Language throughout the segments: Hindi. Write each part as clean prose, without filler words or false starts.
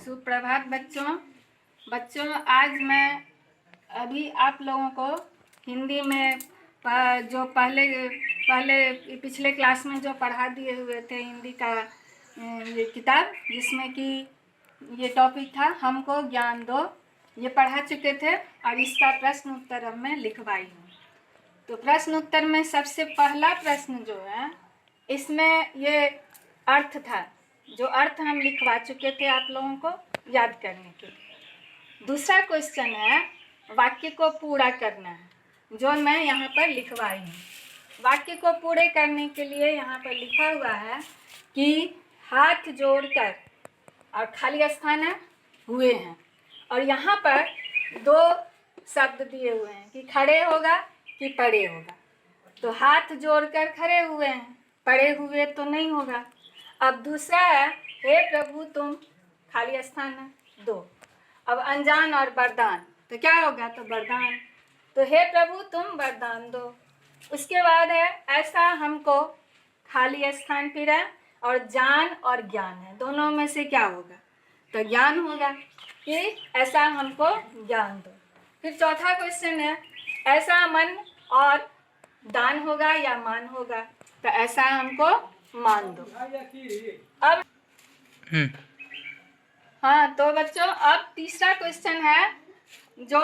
सुप्रभात बच्चों आज मैं अभी आप लोगों को हिंदी में जो पहले पिछले क्लास में जो पढ़ा दिए हुए थे हिंदी का ये किताब, जिसमें कि ये टॉपिक था हमको ज्ञान दो, ये पढ़ा चुके थे और इसका प्रश्न उत्तर अब मैं लिखवाई हूँ। तो प्रश्न उत्तर में सबसे पहला प्रश्न जो है, इसमें ये अर्थ था, जो अर्थ हम लिखवा चुके थे आप लोगों को याद करने के लिए। दूसरा क्वेश्चन है वाक्य को पूरा करना है, जो मैं यहाँ पर लिखवाई हूँ। वाक्य को पूरे करने के लिए यहाँ पर लिखा हुआ है कि हाथ जोड़कर, और खाली स्थान है हुए हैं, और यहाँ पर दो शब्द दिए हुए हैं कि खड़े होगा कि पड़े होगा। तो हाथ जोड़कर खड़े हुए हैं, पड़े हुए तो नहीं होगा। अब दूसरा है हे प्रभु तुम, खाली स्थान है दो। अब अनजान और वरदान, तो क्या होगा, तो वरदान। तो हे प्रभु तुम वरदान दो। उसके बाद है ऐसा हमको, खाली स्थान फिर है, और जान और ज्ञान है, दोनों में से क्या होगा, तो ज्ञान होगा कि ऐसा हमको ज्ञान दो। फिर चौथा क्वेश्चन है ऐसा मन और दान होगा या मान होगा, तो ऐसा हमको मान दो। अब हाँ, तो बच्चों अब तीसरा क्वेश्चन है, जो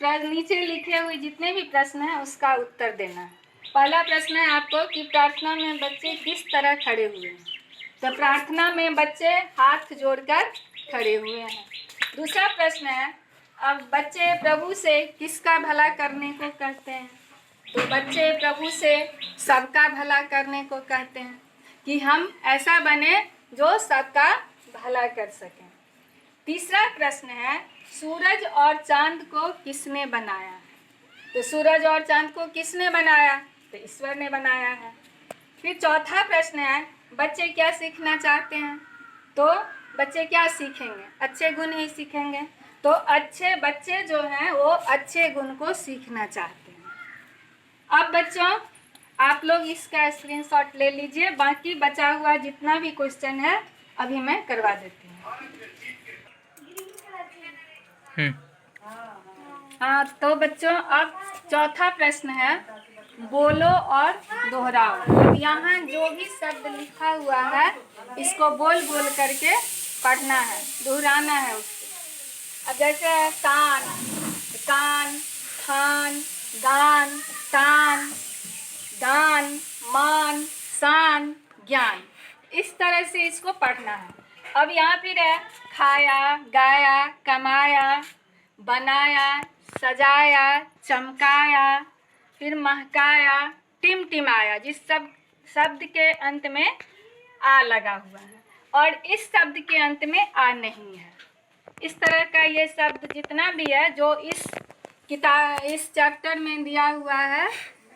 नीचे लिखे हुए जितने भी प्रश्न हैं उसका उत्तर देना है। पहला प्रश्न है आपको कि प्रार्थना में बच्चे किस तरह खड़े हुए हैं, तो प्रार्थना में बच्चे हाथ जोड़कर खड़े हुए हैं। दूसरा प्रश्न है अब बच्चे प्रभु से किसका भला करने को कहते हैं, तो बच्चे प्रभु से सबका भला करने को कहते हैं कि हम ऐसा बने जो सबका भला कर सकें। तीसरा प्रश्न है सूरज और चांद को किसने बनाया, तो सूरज और चांद को किसने बनाया, तो ईश्वर ने बनाया है। फिर चौथा प्रश्न है बच्चे क्या सीखना चाहते हैं, तो बच्चे क्या सीखेंगे, अच्छे गुण ही सीखेंगे। तो अच्छे बच्चे जो हैं वो अच्छे गुण को सीखना चाहते हैं। अब बच्चों आप लोग इसका स्क्रीनशॉट ले लीजिए, बाकी बचा हुआ जितना भी क्वेश्चन है अभी मैं करवा देती हूँ। हाँ, तो बच्चों अब चौथा प्रश्न है बोलो और दोहराओ। अब यहाँ जो भी शब्द लिखा हुआ है इसको बोल बोल करके पढ़ना है, दोहराना है उसको। अब जैसे है कान, कान, थान, दान, तान, दान, मान, शान, ज्ञान, इस तरह से इसको पढ़ना है। अब यहाँ फिर है खाया, गाया, कमाया, बनाया, सजाया, चमकाया, फिर महकाया, टिमटिमाया, जिस शब्द के अंत में आ लगा हुआ है और इस शब्द के अंत में आ नहीं है। इस तरह का ये शब्द जितना भी है जो इस चैप्टर में दिया हुआ है,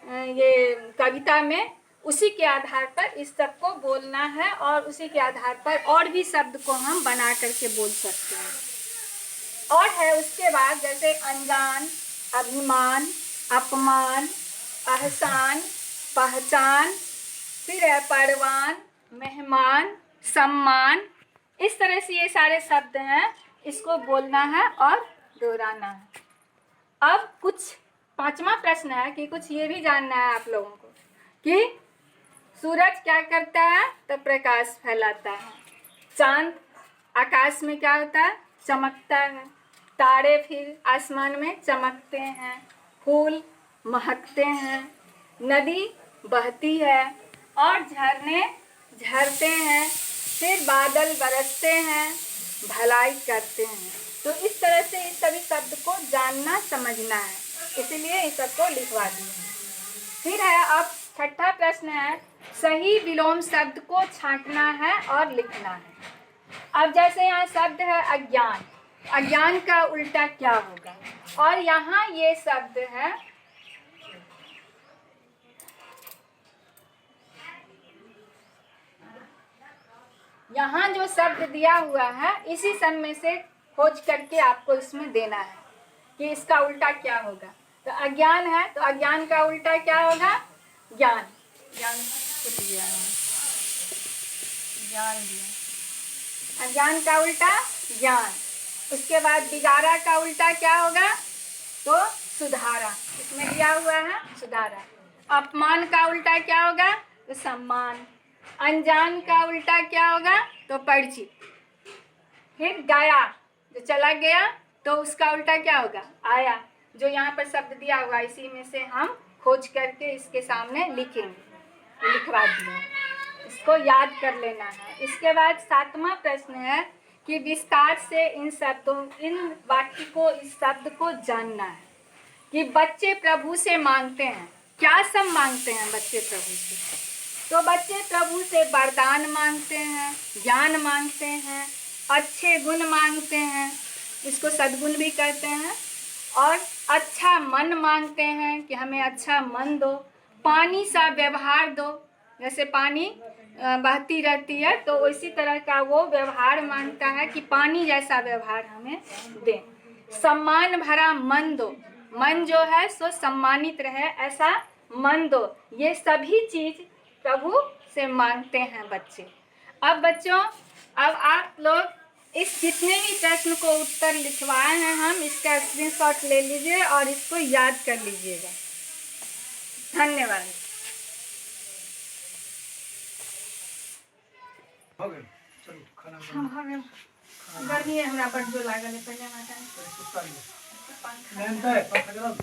ये कविता में, उसी के आधार पर इस सब को बोलना है और उसी के आधार पर और भी शब्द को हम बना करके बोल सकते हैं। और है उसके बाद जैसे अनजान, अभिमान, अपमान, एहसान, पहचान, फिर है परवान, मेहमान, सम्मान, इस तरह से ये सारे शब्द हैं, इसको बोलना है और दोहराना है। अब कुछ पांचवा प्रश्न है कि कुछ ये भी जानना है आप लोगों को कि सूरज क्या करता है, तो प्रकाश फैलाता है। चांद आकाश में क्या होता है, चमकता है। तारे फिर आसमान में चमकते हैं। फूल महकते हैं। नदी बहती है और झरने झरते हैं। फिर बादल बरसते हैं, भलाई करते हैं। तो इस तरह से इस सभी शब्द को जानना समझना है, इसलिए इस सबको लिखवा दिए। फिर है अब छठा प्रश्न है सही विलोम शब्द को छांटना है और लिखना है। अब जैसे यहाँ शब्द है अज्ञान, अज्ञान का उल्टा क्या होगा, और यहाँ ये शब्द है यहाँ जो शब्द दिया हुआ है इसी सब में से खोज करके आपको इसमें देना है कि इसका उल्टा क्या होगा। तो अज्ञान है तो अज्ञान का उल्टा क्या होगा, ज्ञान। ज्ञान दिया, ज्ञान दिया। अज्ञान का उल्टा ज्ञान। उसके बाद बिगाड़ा का उल्टा क्या होगा? तो सुधारा। इसमें दिया हुआ है सुधारा। अपमान का उल्टा क्या होगा? तो सम्मान। अनजान का उल्टा क्या होगा? तो परिचित। फिर गया, जो चला गया, तो उसका उल्टा क्या होगा? आया। जो यहाँ पर शब्द दिया हुआ इसी में से हम खोज करके इसके सामने लिखेंगे, लिखवा दिए, इसको याद कर लेना है। इसके बाद 7वां प्रश्न है कि विस्तार से इन वाक्य को, इस शब्द को जानना है कि बच्चे प्रभु से मांगते हैं, क्या सब मांगते हैं बच्चे प्रभु से? तो बच्चे प्रभु से वरदान मांगते हैं, ज्ञान मांगते हैं, अच्छे गुण मांगते हैं, इसको सद्गुण भी कहते हैं, और अच्छा मन मांगते हैं कि हमें अच्छा मन दो, पानी सा व्यवहार दो, जैसे पानी बहती रहती है तो उसी तरह का वो व्यवहार मांगता है कि पानी जैसा व्यवहार हमें दें। सम्मान भरा मन दो, मन जो है सो सम्मानित रहे ऐसा मन दो। ये सभी चीज प्रभु से मांगते हैं बच्चे। अब बच्चों, अब आप लोग इस जितने भी प्रश्न को उत्तर लिखवाए हैं हम, इसका स्क्रीनशॉट ले लीजिए और इसको याद कर लीजिएगा। धन्यवाद। चलो खाना गर्मी है हमरा बड़ जो लागल है, पहले माता है